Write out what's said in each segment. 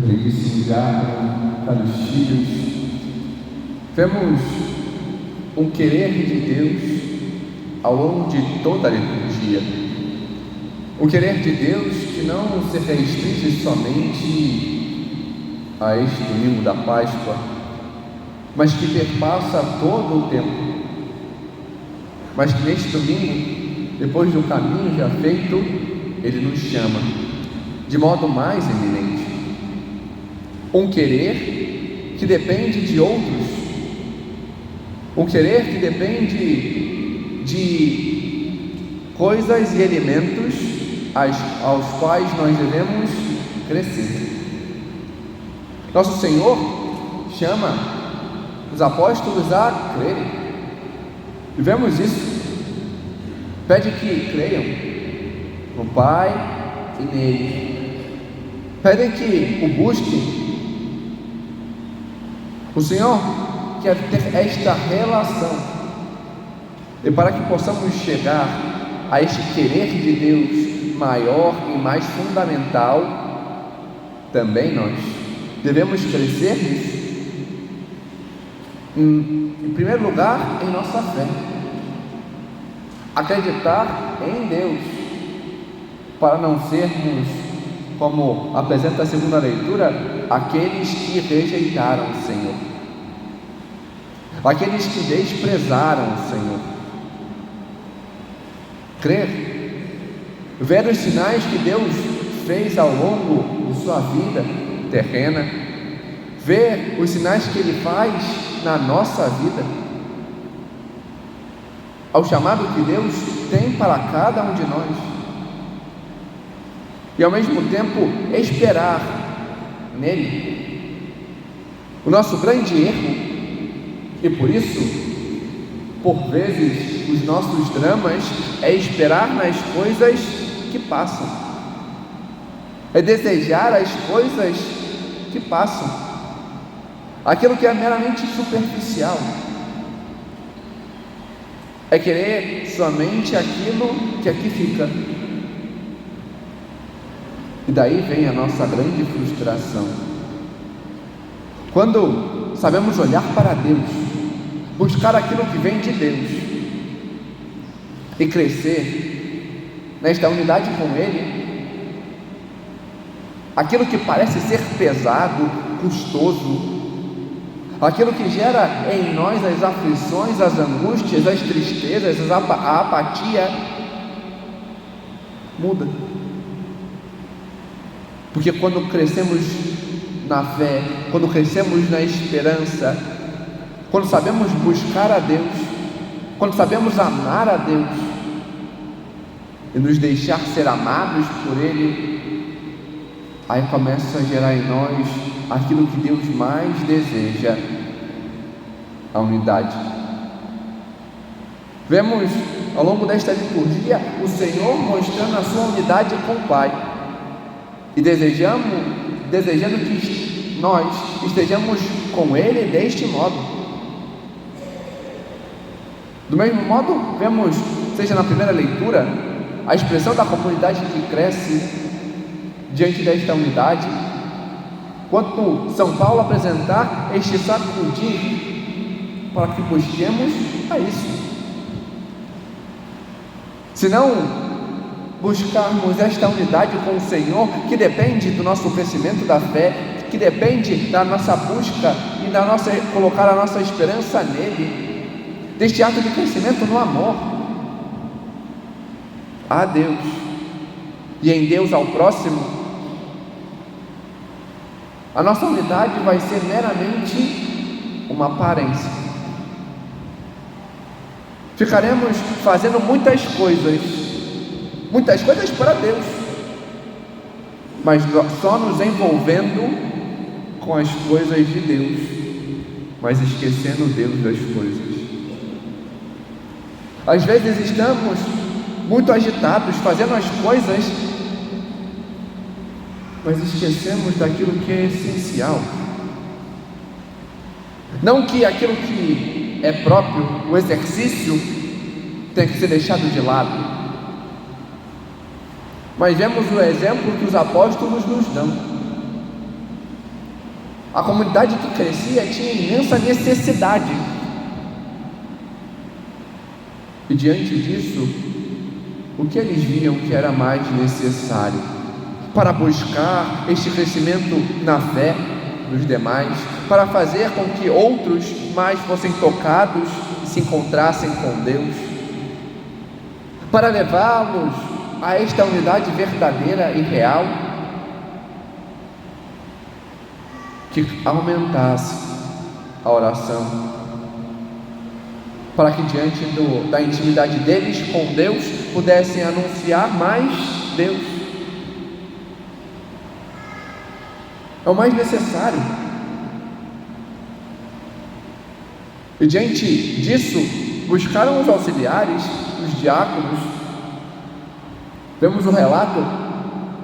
Ele se enviar para os filhos. Vemos um querer de Deus ao longo de toda a liturgia. O querer de Deus que não se restringe somente a este domingo da Páscoa, mas que perpassa todo o tempo. Mas que neste domingo, depois do caminho já feito, Ele nos chama de modo mais eminente. Um querer que depende de outros, um querer que depende de coisas e elementos aos quais nós devemos crescer. Nosso Senhor chama os apóstolos a crerem, e vemos isso. Pede que creiam no Pai e nele, pede que o busquem. O Senhor quer ter esta relação, e para que possamos chegar a este querer de Deus maior e mais fundamental, também nós devemos crescer nisso. Em primeiro lugar, em nossa fé, acreditar em Deus, para não sermos, como apresenta a segunda leitura, aqueles que rejeitaram o Senhor, aqueles que desprezaram o Senhor. Crer, ver os sinais que Deus fez ao longo de sua vida terrena, ver os sinais que Ele faz na nossa vida, ao chamado que Deus tem para cada um de nós, e ao mesmo tempo esperar nele. O nosso grande erro, e por isso, por vezes, os nossos dramas, é esperar nas coisas que passam, é desejar as coisas que passam, aquilo que é meramente superficial, é querer somente aquilo que aqui fica. E daí vem a nossa grande frustração. Quando sabemos olhar para Deus, buscar aquilo que vem de Deus e crescer nesta unidade com Ele, aquilo que parece ser pesado, custoso, aquilo que gera em nós as aflições, as angústias, as tristezas, a apatia, muda. Porque quando crescemos na fé, quando crescemos na esperança, quando sabemos buscar a Deus, quando sabemos amar a Deus e nos deixar ser amados por Ele, aí começa a gerar em nós aquilo que Deus mais deseja, a unidade. Vemos ao longo desta liturgia o Senhor mostrando a sua unidade com o Pai, e desejando que nós estejamos com Ele deste modo. Do mesmo modo, vemos, seja na primeira leitura, a expressão da comunidade que cresce diante desta unidade, quanto São Paulo apresentar este sacudir para que busquemos a isso. Se não buscarmos esta unidade com o Senhor, que depende do nosso crescimento da fé, que depende da nossa busca e da nossa colocar a nossa esperança nele, deste ato de crescimento no amor a Deus e em Deus ao próximo, a nossa unidade vai ser meramente uma aparência. Ficaremos fazendo muitas coisas para Deus, mas só nos envolvendo com as coisas de Deus, mas esquecendo Deus das coisas. Às vezes estamos muito agitados, fazendo as coisas, mas esquecemos daquilo que é essencial. Não que aquilo que é próprio, o exercício, tem que ser deixado de lado, mas vemos o exemplo que os apóstolos nos dão. A comunidade que crescia tinha imensa necessidade. E diante disso, o que eles viam que era mais necessário para buscar este crescimento na fé dos demais, para fazer com que outros mais fossem tocados e se encontrassem com Deus, para levá-los a esta unidade verdadeira e real, que aumentasse a oração, para que diante da intimidade deles com Deus, pudessem anunciar mais Deus. É o mais necessário. E diante disso, buscaram os auxiliares, os diáconos. Vemos o relato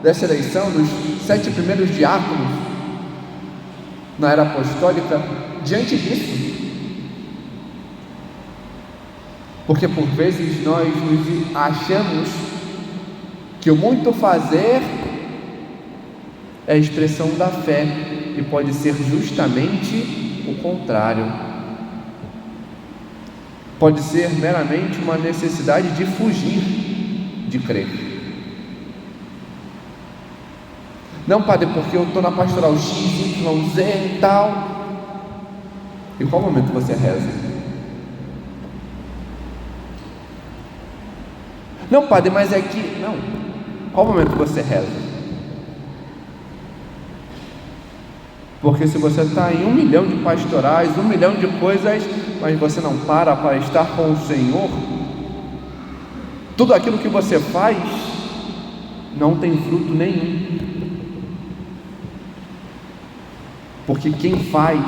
dessa eleição dos 7 primeiros diáconos na era apostólica. Diante disso, porque por vezes nós nos achamos que o muito fazer é a expressão da fé, e pode ser justamente o contrário. Pode ser meramente uma necessidade de fugir de crer. Não, padre, porque eu estou na pastoral X, Y, Z e tal. Em qual momento você reza? Não, padre, mas é que... Não. Qual momento você reza? Porque se você está em 1 milhão de pastorais, 1 milhão de coisas, mas você não para estar com o Senhor, tudo aquilo que você faz não tem fruto nenhum. Porque quem faz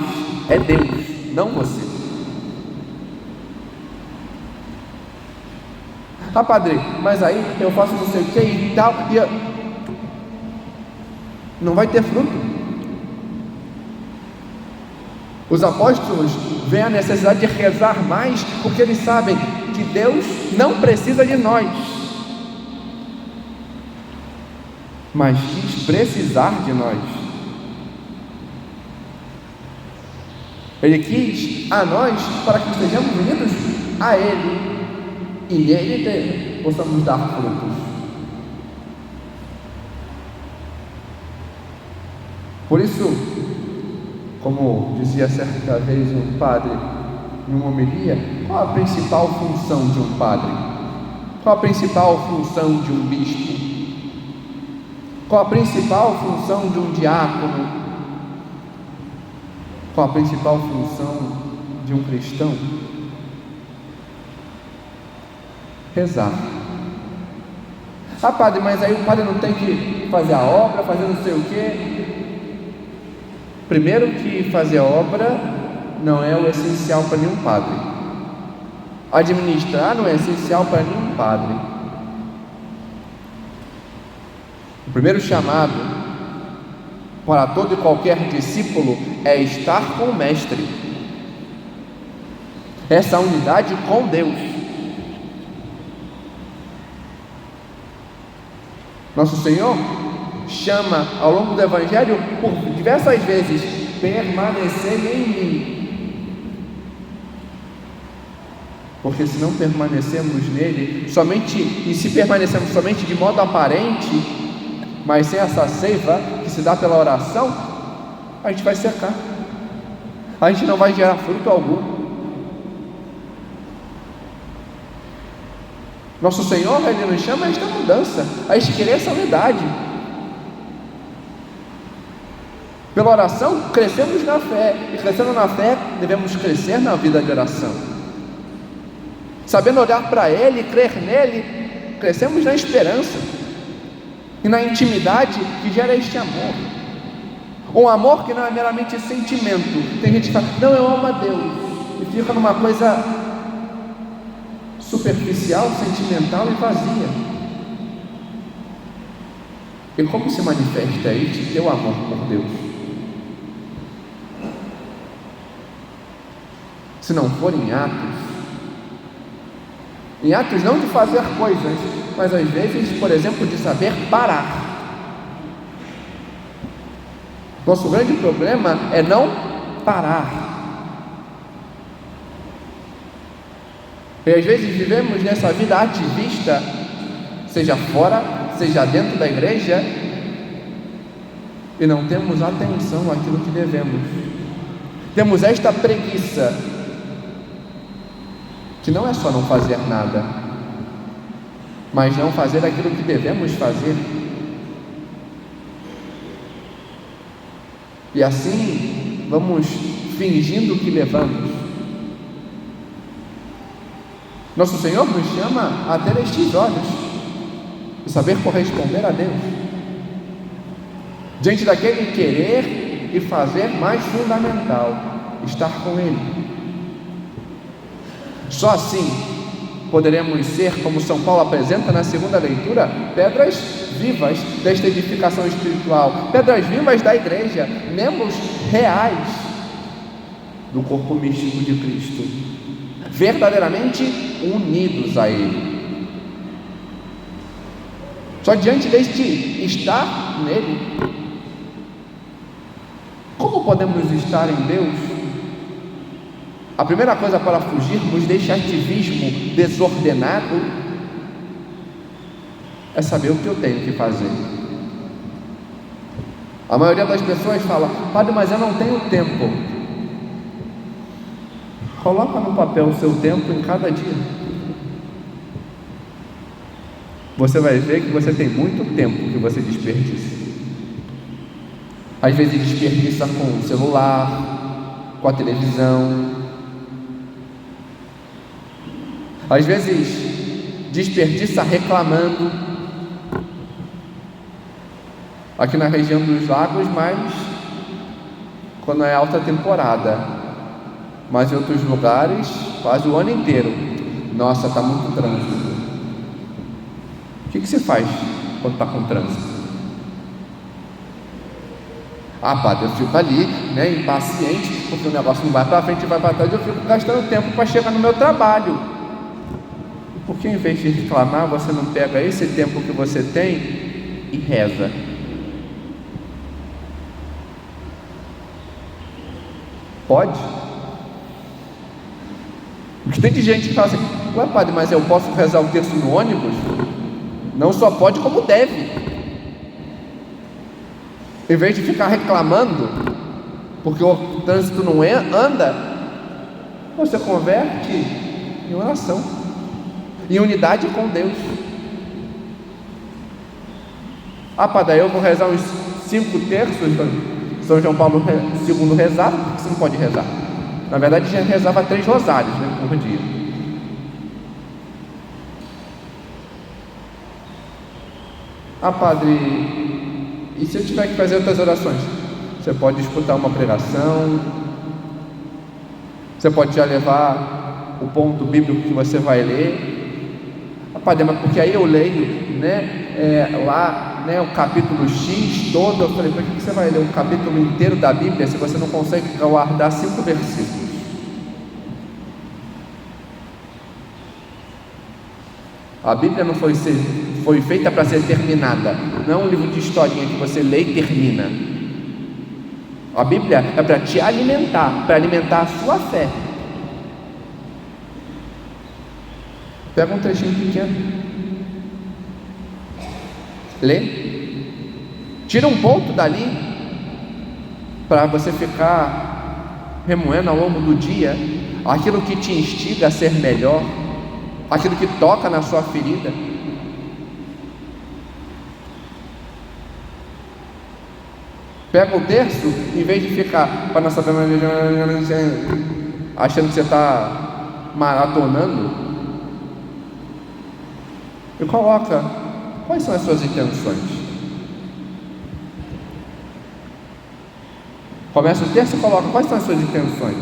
é Deus, não você. Ah, padre, mas aí eu faço não sei o que e tal, não vai ter fruto. Os apóstolos veem a necessidade de rezar mais, porque eles sabem que Deus não precisa de nós, mas quis precisar de nós. Ele quis a nós para que estejamos unidos a Ele, e nele possamos dar frutos. Por isso, como dizia certa vez um padre em uma homilia, qual a principal função de um padre? Qual a principal função de um bispo? Qual a principal função de um diácono? Qual a principal função de um cristão? Rezar. Ah, padre, mas aí o padre não tem que fazer a obra, fazer não sei o quê. Primeiro que fazer a obra não é o essencial para nenhum padre. Administrar não é essencial para nenhum padre. O primeiro chamado para todo e qualquer discípulo é estar com o Mestre. Essa unidade com Deus. Nosso Senhor chama ao longo do Evangelho por diversas vezes: permanecei em mim. Porque se não permanecemos nele, e se permanecemos somente de modo aparente, mas sem essa seiva que se dá pela oração, a gente vai secar, a gente não vai gerar fruto algum. Nosso Senhor, Ele nos chama a esta mudança, a gente querer essa unidade. Pela oração, crescemos na fé, e crescendo na fé, devemos crescer na vida de oração. Sabendo olhar para Ele, crer nele, crescemos na esperança e na intimidade que gera este amor. Um amor que não é meramente sentimento. Tem gente que fala, não, eu amo a Deus, e fica numa coisa superficial, sentimental e vazia. E como se manifesta este teu amor por Deus? Se não for em atos não de fazer coisas, mas às vezes, por exemplo, de saber parar. Nosso grande problema é não parar. E às vezes vivemos nessa vida ativista, seja fora, seja dentro da igreja, e não temos atenção àquilo que devemos. Temos esta preguiça, que não é só não fazer nada, mas não fazer aquilo que devemos fazer. E assim vamos fingindo que levamos. Nosso Senhor nos chama a ter estes olhos e saber corresponder a Deus diante daquele querer e fazer mais fundamental, estar com Ele. Só assim poderemos ser, como São Paulo apresenta na segunda leitura, pedras vivas desta edificação espiritual, pedras vivas da igreja, membros reais do corpo místico de Cristo, verdadeiramente unidos a Ele. Só diante deste estar nele, como podemos estar em Deus? A primeira coisa para fugirmos deste ativismo desordenado é saber o que eu tenho que fazer. A maioria das pessoas fala: padre, mas eu não tenho tempo. Coloca no papel o seu tempo em cada dia. Você vai ver que você tem muito tempo que você desperdiça. Às vezes desperdiça com o celular, com a televisão. Às vezes desperdiça reclamando. Aqui na região dos lagos, mas quando é alta temporada. Mas em outros lugares, quase o ano inteiro. Nossa, está muito trânsito. O que você faz quando está com trânsito? Ah, padre, eu fico ali, impaciente, porque o negócio não vai para frente e vai para trás, eu fico gastando tempo para chegar no meu trabalho. E por que, em vez de reclamar, você não pega esse tempo que você tem e reza? Pode? Porque tem de gente que fala assim: ué, padre, mas eu posso rezar o terço no ônibus? Não só pode, como deve. Em vez de ficar reclamando porque o trânsito não anda, você converte em oração, em unidade com Deus. Ah, padre, eu vou rezar uns 5 terços. São João Paulo II rezava, porque você não pode rezar. Na verdade, já rezava 3 rosários, por dia. Ah, padre, e se eu tiver que fazer outras orações? Você pode escutar uma pregação, você pode já levar o ponto bíblico que você vai ler. Ah, padre, mas porque aí eu leio, lá, o capítulo X todo. Eu falei: para que você vai ler um capítulo inteiro da Bíblia se você não consegue guardar 5 versículos? A Bíblia não foi feita para ser terminada. Não é um livro de historinha que você lê e termina. A Bíblia é para te alimentar, para alimentar a sua fé. Pega um trechinho pequeno, lê, tira um ponto dali, para você ficar remoendo ao longo do dia aquilo que te instiga a ser melhor, aquilo que toca na sua ferida. Pega o terço, em vez de ficar para nossa achando que você está maratonando, e coloca quais são as suas intenções. Começa o terço e coloca quais são as suas intenções.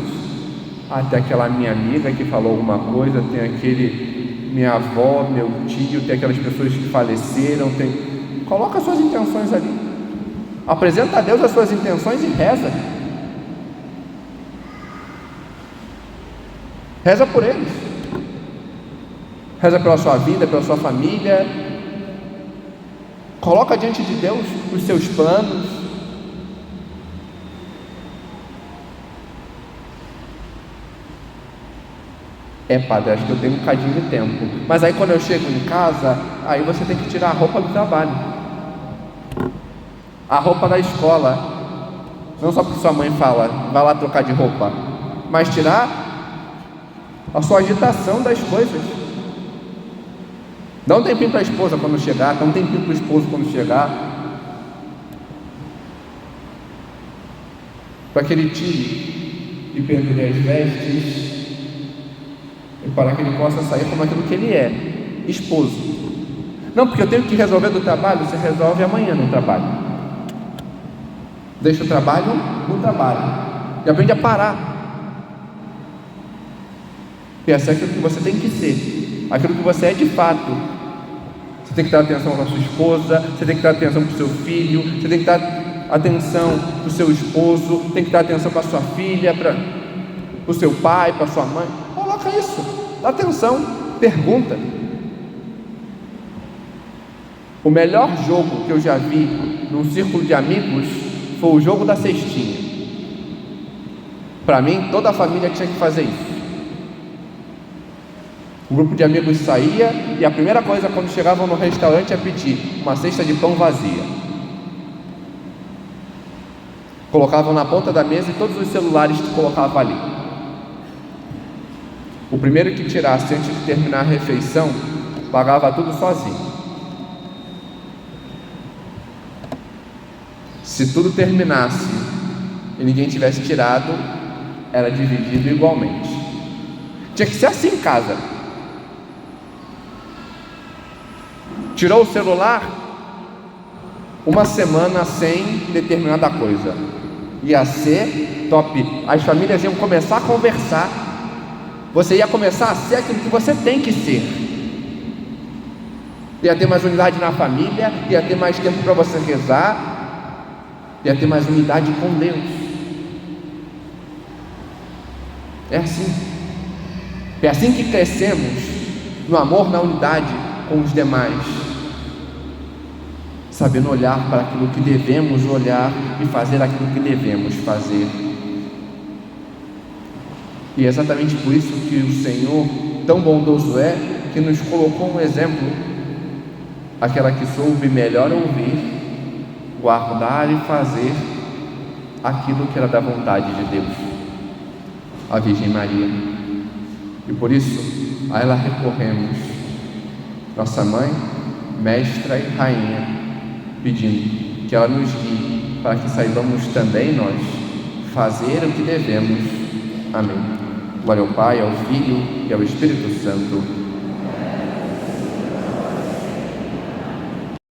Ah, tem aquela minha amiga que falou alguma coisa, tem aquele minha avó, meu tio, tem aquelas pessoas que faleceram, coloca as suas intenções ali, apresenta a Deus as suas intenções e reza. Reza por eles, reza pela sua vida, pela sua família. Coloca diante de Deus os seus planos. Padre, acho que eu tenho um bocadinho de tempo. Mas aí quando eu chego em casa, aí você tem que tirar a roupa do trabalho, a roupa da escola. Não só porque sua mãe fala, vai lá trocar de roupa, mas tirar a sua agitação das coisas. Dá um tempinho para a esposa quando chegar, dá um tempinho para o esposo quando chegar, para que ele tire e pendure as vestes, e para que ele possa sair como aquilo que ele é, esposo. Não, porque eu tenho que resolver do trabalho. Você resolve amanhã no trabalho. Deixa o trabalho no trabalho e aprende a parar. Pensa aquilo que você tem que ser, aquilo que você é de fato. Você tem que dar atenção para sua esposa, você tem que dar atenção para o seu filho, você tem que dar atenção para o seu esposo, tem que dar atenção para a sua filha, para o seu pai, para a sua mãe. Coloca isso, dá atenção, pergunta. O melhor jogo que eu já vi num círculo de amigos foi o jogo da cestinha. Para mim, toda a família tinha que fazer isso. O grupo de amigos saía e a primeira coisa quando chegavam no restaurante é pedir uma cesta de pão vazia. Colocavam na ponta da mesa e todos os celulares que colocavam ali. O primeiro que tirasse antes de terminar a refeição pagava tudo sozinho. Se tudo terminasse e ninguém tivesse tirado, era dividido igualmente. Tinha que ser assim em casa. Tirou o celular, uma semana sem determinada coisa. Ia ser top. As famílias iam começar a conversar. Você ia começar a ser aquilo que você tem que ser. Ia ter mais unidade na família, ia ter mais tempo para você rezar, ia ter mais unidade com Deus. É assim. É assim que crescemos no amor, na unidade com os demais, sabendo olhar para aquilo que devemos olhar e fazer aquilo que devemos fazer. E é exatamente por isso que o Senhor, tão bondoso é, que nos colocou um exemplo, aquela que soube melhor ouvir, guardar e fazer aquilo que era da vontade de Deus, a Virgem Maria. E por isso a ela recorremos, nossa mãe, mestra e rainha, pedindo que ela nos guie para que saibamos também nós fazer o que devemos. Amém. Glória ao Pai, ao Filho e ao Espírito Santo,